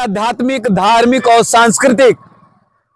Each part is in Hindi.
आध्यात्मिक, धार्मिक और सांस्कृतिक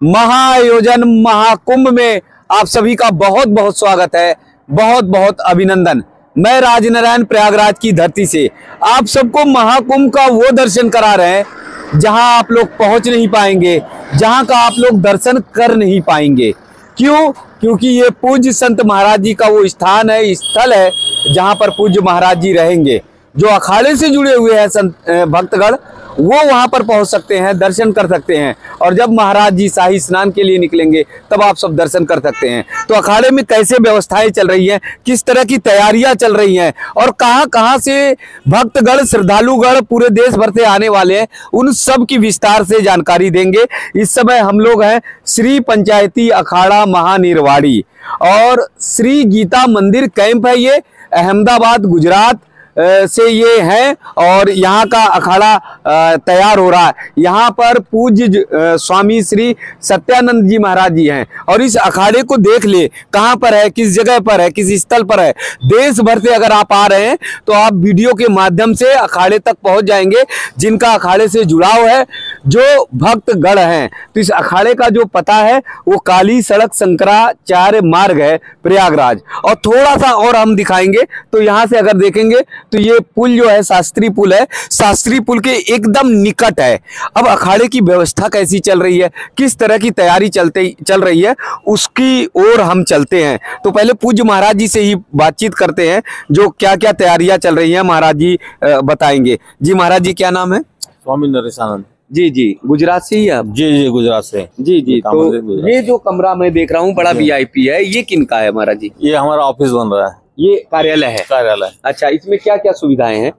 महाआयोजन महाकुंभ में आप सभी का बहुत बहुत स्वागत है, बहुत बहुत अभिनंदन। मैं राजनारायण प्रयागराज की धरती से आप सबको महाकुंभ का वो दर्शन करा रहे हैं जहां आप लोग पहुंच नहीं पाएंगे, जहां का आप लोग दर्शन कर नहीं पाएंगे। क्यों? क्योंकि ये पूज्य संत महाराज जी का वो स्थान है, स्थल है जहां पर पूज्य महाराज जी रहेंगे। जो अखाड़े से जुड़े हुए हैं संत भक्तगण वो वहां पर पहुंच सकते हैं, दर्शन कर सकते हैं। और जब महाराज जी शाही स्नान के लिए निकलेंगे तब आप सब दर्शन कर सकते हैं। तो अखाड़े में कैसे व्यवस्थाएं चल रही हैं, किस तरह की तैयारियां चल रही हैं और कहां कहां से भक्तगण, श्रद्धालुगण पूरे देश भर से आने वाले हैं, उन सब की विस्तार से जानकारी देंगे। इस समय हम लोग हैं श्री पंचायती अखाड़ा महानिर्वाड़ी और श्री गीता मंदिर कैंप है। ये अहमदाबाद गुजरात से ये है और यहाँ का अखाड़ा तैयार हो रहा है। यहाँ पर पूज्य स्वामी श्री सत्यानंद जी महाराज जी हैं और इस अखाड़े को देख ले कहाँ पर है, किस जगह पर है, किस स्थल पर है। देश भर से अगर आप आ रहे हैं तो आप वीडियो के माध्यम से अखाड़े तक पहुँच जाएंगे। जिनका अखाड़े से जुड़ाव है, जो भक्तगण हैं, तो इस अखाड़े का जो पता है वो काली सड़क शंकराचार्य मार्ग है प्रयागराज। और थोड़ा सा और हम दिखाएंगे तो यहाँ से अगर देखेंगे तो ये पुल जो है शास्त्री पुल है, शास्त्री पुल के एकदम निकट है। अब अखाड़े की व्यवस्था कैसी चल रही है, किस तरह की तैयारी चल रही है, उसकी ओर हम चलते हैं। तो पहले पूज्य महाराज जी से ही बातचीत करते हैं, जो क्या क्या तैयारियां चल रही हैं महाराज जी बताएंगे। जी महाराज जी, क्या नाम है? स्वामी नरेशानंद जी जी, गुजरात से ही आप? जी गुजरात से। जी तो ये जो कमरा मैं देख रहा हूँ बड़ा वीआईपी है, ये किनका है महाराज जी? ये हमारा ऑफिस बन रहा है, ये कार्यालय है? कार्यालय। अच्छा, इसमें क्या क्या सुविधाएं हैं?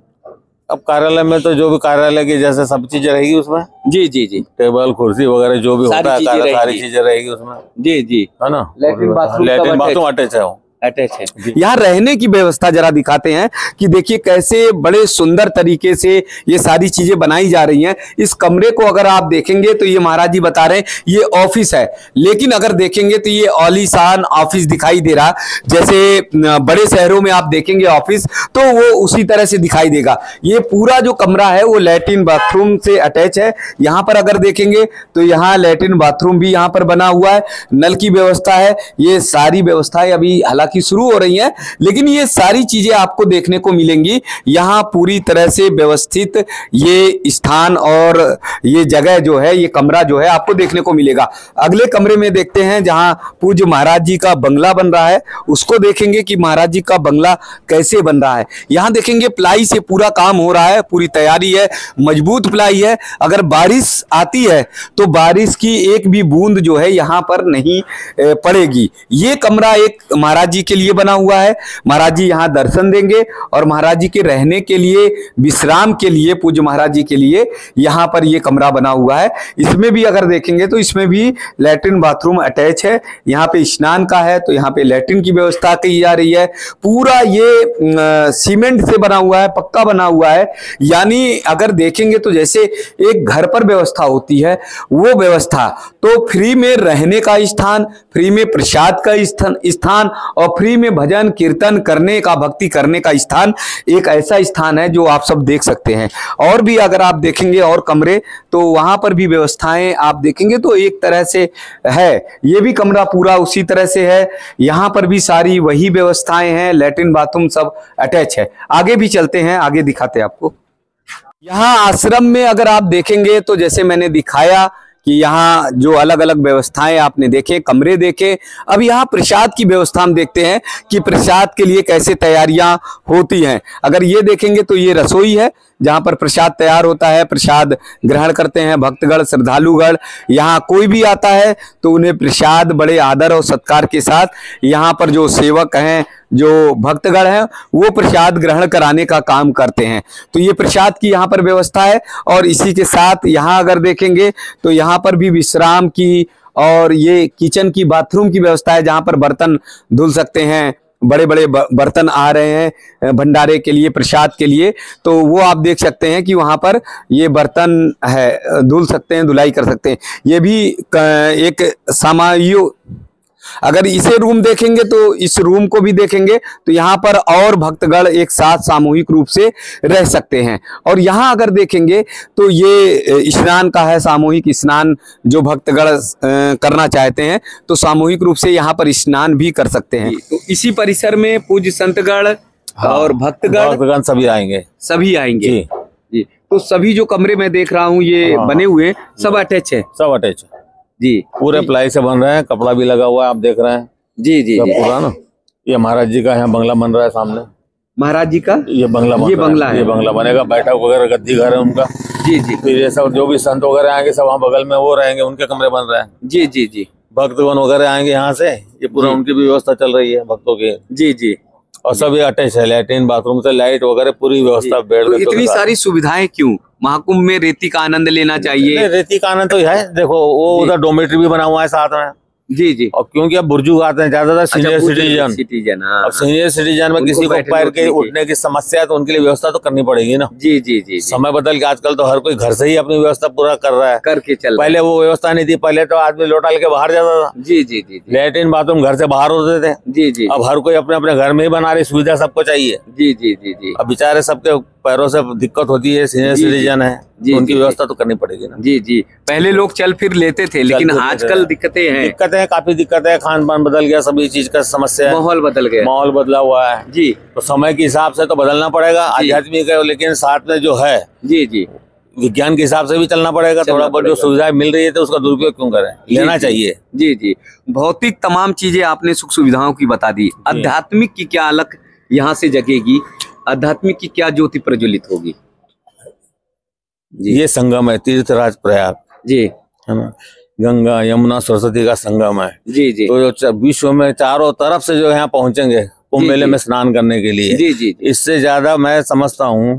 अब कार्यालय में तो जो भी कार्यालय की जैसे सब चीजें रहेगी उसमें। जी जी जी, टेबल कुर्सी वगैरह जो भी होता है सारी चीजें रहेगी उसमें। जी जी, है ना। लैट्रिन बाथरूम अटैच है, अटैच है। यहाँ रहने की व्यवस्था जरा दिखाते हैं कि देखिए कैसे बड़े सुंदर तरीके से ये सारी चीजें बनाई जा रही हैं। इस कमरे को अगर आप देखेंगे तो ये महाराज जी बता रहे हैं ये ऑफिस है, लेकिन अगर देखेंगे तो ये आलीशान ऑफिस दिखाई दे रहा। जैसे बड़े शहरों में आप देखेंगे ऑफिस तो वो उसी तरह से दिखाई देगा। ये पूरा जो कमरा है वो लैट्रिन बाथरूम से अटैच है। यहाँ पर अगर देखेंगे तो यहाँ लैट्रिन बाथरूम भी यहाँ पर बना हुआ है, नल की व्यवस्था है। ये सारी व्यवस्थाएं अभी हालांकि शुरू हो रही हैं, लेकिन ये सारी चीजें आपको देखने को मिलेंगी। यहाँ पूरी तरह से व्यवस्थित ये स्थान और ये जगह जो है, ये कमरा जो है आपको देखने को मिलेगा। अगले कमरे में देखते हैं जहाँ पूज्य महाराज जी का बंगला बन रहा है, उसको देखेंगे कि महाराज जी का बंगला कैसे बन रहा है। यहाँ देखेंगे प्लाई से पूरा काम हो रहा है, पूरी तैयारी है, मजबूत प्लाई है। अगर बारिश आती है तो बारिश की एक भी बूंद जो है यहाँ पर नहीं पड़ेगी। ये कमरा एक महाराज जी के लिए बना हुआ है। महाराज जी यहाँ दर्शन देंगे और महाराज जी के रहने के लिए, विश्राम के लिए, पूज्य महाराज जी के लिए यहाँ पर ये कमरा बना हुआ है। इसमें भी अगर देखेंगे तो इसमें भी लैट्रिन बाथरूम अटैच है। यहाँ पे स्नान का है तो यहाँ पे लैट्रिन की व्यवस्था की जा रही है। पूरा ये सीमेंट से बना हुआ है, पक्का बना हुआ है। यानी अगर देखेंगे तो जैसे एक घर पर व्यवस्था होती है वो व्यवस्था, तो फ्री में रहने का स्थान, फ्री में प्रसाद का स्थान और फ्री में भजन कीर्तन करने का, भक्ति करने का स्थान, एक ऐसा स्थान है जो आप सब देख सकते हैं। और भी अगर आप देखेंगे और कमरे तो वहां पर भी व्यवस्थाएं आप देखेंगे तो एक तरह से है। ये भी कमरा पूरा उसी तरह से है, यहाँ पर भी सारी वही व्यवस्थाएं हैं, लैट्रिन बाथरूम सब अटैच है। आगे भी चलते हैं, आगे दिखाते हैं आपको। यहाँ आश्रम में अगर आप देखेंगे तो जैसे मैंने दिखाया कि यहाँ जो अलग अलग व्यवस्थाएं आपने देखे, कमरे देखे। अब यहाँ प्रसाद की व्यवस्था हम देखते हैं कि प्रसाद के लिए कैसे तैयारियां होती हैं। अगर ये देखेंगे तो ये रसोई है जहाँ पर प्रसाद तैयार होता है, प्रसाद ग्रहण करते हैं भक्तगण, श्रद्धालुगण। यहाँ कोई भी आता है तो उन्हें प्रसाद बड़े आदर और सत्कार के साथ, यहाँ पर जो सेवक हैं, जो भक्तगण हैं, वो प्रसाद ग्रहण कराने का काम करते हैं। तो ये प्रसाद की यहाँ पर व्यवस्था है। और इसी के साथ यहाँ अगर देखेंगे तो यहाँ पर भी विश्राम की और ये किचन की, बाथरूम की व्यवस्था है जहाँ पर बर्तन धुल सकते हैं। बड़े बड़े बर्तन आ रहे हैं भंडारे के लिए, प्रसाद के लिए, तो वो आप देख सकते हैं कि वहां पर ये बर्तन है, धुल सकते हैं, धुलाई कर सकते हैं। ये भी एक अगर इसे रूम देखेंगे तो इस रूम को भी देखेंगे तो यहाँ पर और भक्तगण एक साथ सामूहिक रूप से रह सकते हैं। और यहाँ अगर देखेंगे तो ये स्नान का है, सामूहिक स्नान जो भक्तगण करना चाहते हैं तो सामूहिक रूप से यहाँ पर स्नान भी कर सकते हैं। तो इसी परिसर में पूज्य संतगण और भक्तगण सभी आएंगे जी। जी, तो सभी जो कमरे में देख रहा हूँ ये बने हुए सब अटैच है, सब अटैच जी, पूरे प्लाई से बन रहे हैं, कपड़ा भी लगा हुआ है, आप देख रहे हैं जी जी जी। पूरा ना। ये महाराज जी का यहाँ बंगला बन रहा है सामने, महाराज जी का ये बंगला है, ये बंगला बनेगा, बैठक वगैरह गद्दी घर है उनका जी जी। फिर ये सब जो भी संत वगैरह आएंगे सब वहाँ बगल में वो रहेंगे, उनके कमरे बन रहे हैं जी जी जी। भक्तगण वगैरह आएंगे यहाँ से, ये पूरा उनकी भी व्यवस्था चल रही है भक्तों की जी जी। और सब ये अटैच है, लैट्रिन बाथरूम से लाइट वगैरह पूरी व्यवस्था बेड। तो इतनी सारी सुविधाएं क्यों? महाकुंभ में रेती का आनंद लेना चाहिए। रेती का आनंद तो है, देखो वो उधर डोमेट्री भी बना हुआ है साथ में जी जी। और क्योंकि अब बुजुर्ग आते हैं ज्यादातर सीनियर सिटीजन, अब सीनियर सिटीजन में किसी को पैर के उठने की समस्या है तो उनके लिए व्यवस्था तो करनी पड़ेगी ना। जी जी जी। समय बदल के आजकल तो हर कोई घर से ही अपनी व्यवस्था पूरा कर रहा है, करके चल। पहले वो व्यवस्था नहीं थी, पहले तो आदमी लोटा लेके बाहर जाता था। जी जी जी। लैट्रिन बाथरूम घर से बाहर होते थे जी जी। अब हर कोई अपने अपने घर में ही बना रही, सुविधा सबको चाहिए। जी जी जी जी। अब बेचारे सबके पैरों से दिक्कत होती है, सीनियर सिटीजन है तो उनकी व्यवस्था तो करनी पड़ेगी ना। जी जी। पहले लोग चल फिर लेते थे लेकिन आजकल दिक्कतें हैं, काफी दिक्कत है, खान पान बदल गया, सभी चीज का समस्या है, माहौल बदल गया, माहौल बदला हुआ है जी। तो समय के हिसाब से तो बदलना पड़ेगा, आध्यात्मिक है लेकिन साथ में जो है जी जी विज्ञान के हिसाब से भी चलना पड़ेगा। थोड़ा बहुत जो सुविधाएं मिल रही है तो उसका दुरुपयोग क्यों करें, लेना चाहिए। जी जी। भौतिक तमाम चीजें आपने सुख सुविधाओं की बता दी, आध्यात्मिक की क्या अलग यहाँ से जगेगी, आध्यात्मिक की क्या ज्योति प्रज्वलित होगी? ये संगम है तीर्थराज प्रयाग जी, है ना, गंगा यमुना सरस्वती का संगम है जी जी। तो जो विश्व में चारों तरफ से जो यहाँ पहुंचेंगे कुंभ मेले में स्नान करने के लिए जी जी। इससे ज्यादा मैं समझता हूँ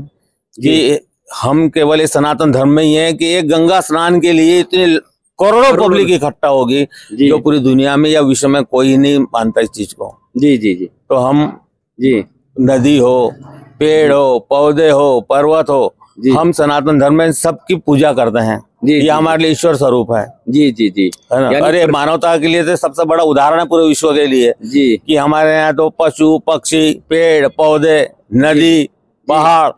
कि हम केवल इस सनातन धर्म में ही है कि एक गंगा स्नान के लिए इतनी करोड़ों पब्लिक इकट्ठा होगी जो पूरी दुनिया में या विश्व में कोई नहीं मानता इस चीज को। जी जी जी। तो हम जी नदी हो, पेड़ हो, पौधे हो, पर्वत हो, हम सनातन धर्म में सबकी पूजा करते हैं। ये हमारे लिए ईश्वर स्वरूप है। जी जी जी, है ना। अरे मानवता के लिए तो सबसे बड़ा उदाहरण है पूरे विश्व के लिए जी कि हमारे यहाँ तो पशु पक्षी, पेड़ पौधे, नदी, पहाड़,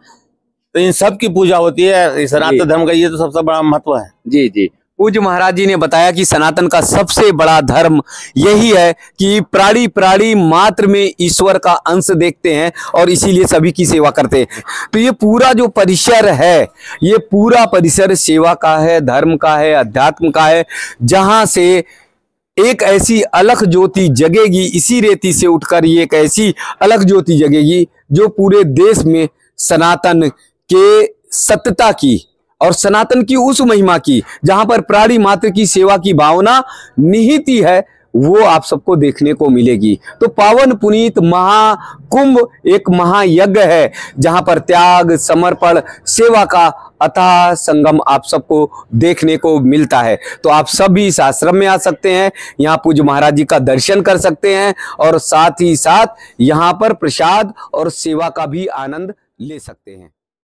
तो इन सब की पूजा होती है। सनातन धर्म का ये तो सबसे बड़ा महत्व है। जी जी। पूज्य महाराज जी ने बताया कि सनातन का सबसे बड़ा धर्म यही है कि प्राणी प्राणी मात्र में ईश्वर का अंश देखते हैं और इसीलिए सभी की सेवा करते हैं। तो ये पूरा जो परिसर है, ये पूरा परिसर सेवा का है, धर्म का है, अध्यात्म का है, जहां से एक ऐसी अलग ज्योति जगेगी, इसी रेती से उठकर ये एक ऐसी अलग ज्योति जगेगी जो पूरे देश में सनातन के सत्यता की और सनातन की उस महिमा की, जहां पर प्राणी मात्र की सेवा की भावना निहित ही है, वो आप सबको देखने को मिलेगी। तो पावन पुनीत महाकुंभ एक महायज्ञ है जहां पर त्याग, समर्पण, सेवा का अथाह संगम आप सबको देखने को मिलता है। तो आप सभी इस आश्रम में आ सकते हैं, यहाँ पूज्य महाराज जी का दर्शन कर सकते हैं और साथ ही साथ यहाँ पर प्रसाद और सेवा का भी आनंद ले सकते हैं।